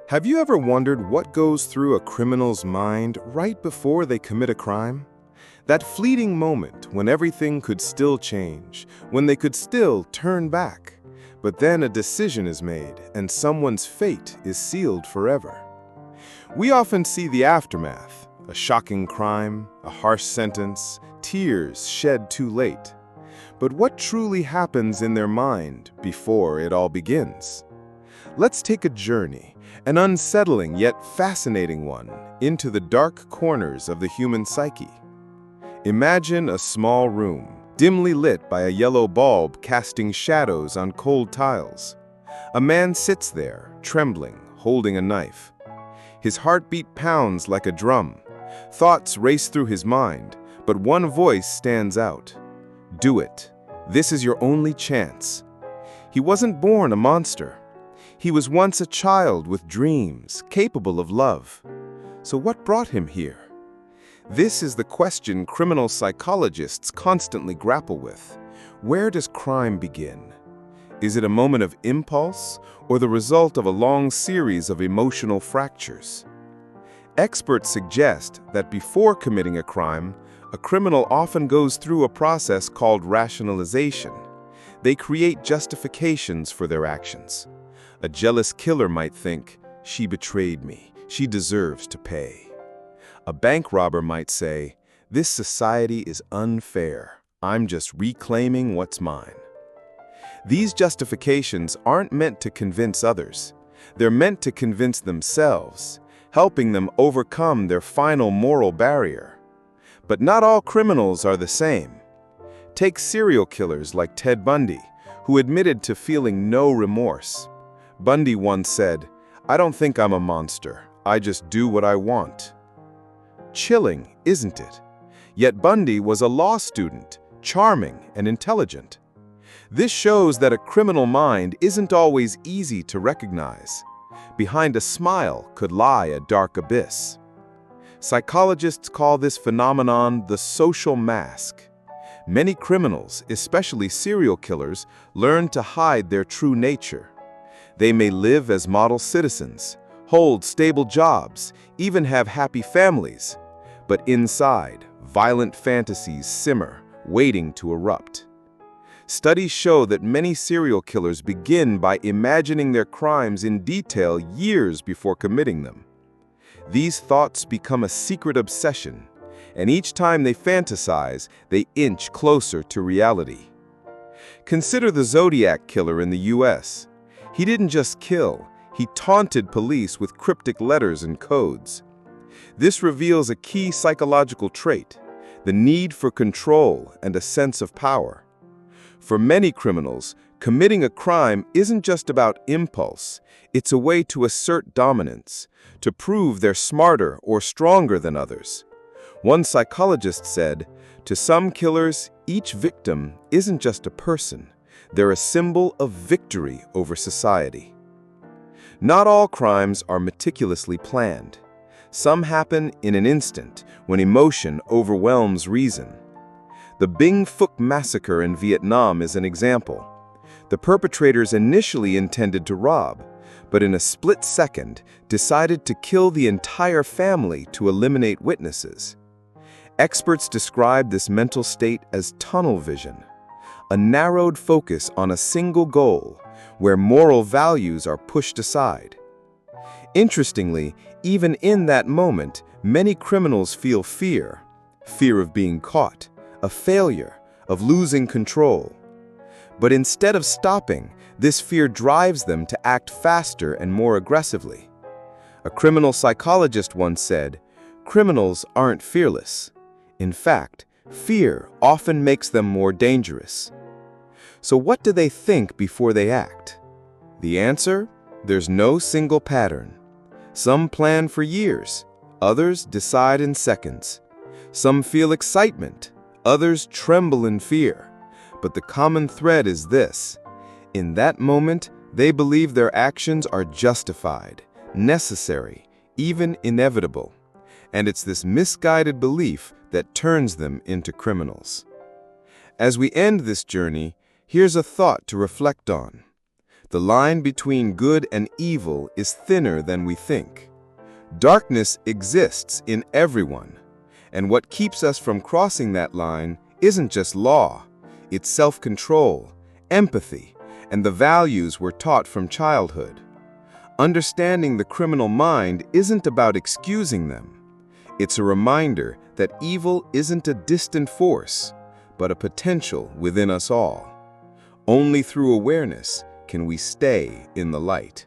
Have you ever wondered what goes through a criminal's mind right before they commit a crime? That fleeting moment when everything could still change, when they could still turn back. But then a decision is made and someone's fate is sealed forever. We often see the aftermath, a shocking crime, a harsh sentence, tears shed too late. But what truly happens in their mind before it all begins? Let's take a journey, an unsettling yet fascinating one, into the dark corners of the human psyche. Imagine a small room, dimly lit by a yellow bulb casting shadows on cold tiles. A man sits there, trembling, holding a knife. His heartbeat pounds like a drum. Thoughts race through his mind, but one voice stands out. Do it. This is your only chance. He wasn't born a monster. He was once a child with dreams, capable of love. So what brought him here? This is the question criminal psychologists constantly grapple with. Where does crime begin? Is it a moment of impulse or the result of a long series of emotional fractures? Experts suggest that before committing a crime, a criminal often goes through a process called rationalization. They create justifications for their actions. A jealous killer might think, "She betrayed me. She deserves to pay." A bank robber might say, "This society is unfair. I'm just reclaiming what's mine." These justifications aren't meant to convince others. They're meant to convince themselves, helping them overcome their final moral barrier. But not all criminals are the same. Take serial killers like Ted Bundy, who admitted to feeling no remorse. Bundy once said, "I don't think I'm a monster. I just do what I want." Chilling, isn't it? Yet Bundy was a law student, charming and intelligent. This shows that a criminal mind isn't always easy to recognize. Behind a smile could lie a dark abyss. Psychologists call this phenomenon the social mask. Many criminals, especially serial killers, learn to hide their true nature. They may live as model citizens, hold stable jobs, even have happy families. But inside, violent fantasies simmer, waiting to erupt. Studies show that many serial killers begin by imagining their crimes in detail years before committing them. These thoughts become a secret obsession, and each time they fantasize, they inch closer to reality. Consider the Zodiac Killer in the US. He didn't just kill, he taunted police with cryptic letters and codes. This reveals a key psychological trait, the need for control and a sense of power. For many criminals, committing a crime isn't just about impulse, it's a way to assert dominance, to prove they're smarter or stronger than others. One psychologist said, "To some killers, each victim isn't just a person, they're a symbol of victory over society." Not all crimes are meticulously planned. Some happen in an instant when emotion overwhelms reason. The Bình Phước massacre in Vietnam is an example. The perpetrators initially intended to rob, but in a split second decided to kill the entire family to eliminate witnesses. Experts describe this mental state as tunnel vision, a narrowed focus on a single goal, where moral values are pushed aside. Interestingly, even in that moment, many criminals feel fear. Fear of being caught, of failure, of losing control. But instead of stopping, this fear drives them to act faster and more aggressively. A criminal psychologist once said, "Criminals aren't fearless. In fact, fear often makes them more dangerous." So what do they think before they act? The answer? There's no single pattern. Some plan for years, others decide in seconds. Some feel excitement, others tremble in fear. But the common thread is this: in that moment, they believe their actions are justified, necessary, even inevitable. And it's this misguided belief that turns them into criminals. As we end this journey, here's a thought to reflect on. The line between good and evil is thinner than we think. Darkness exists in everyone, and what keeps us from crossing that line isn't just law, it's self-control, empathy, and the values we're taught from childhood. Understanding the criminal mind isn't about excusing them. It's a reminder that evil isn't a distant force, but a potential within us all. Only through awareness can we stay in the light.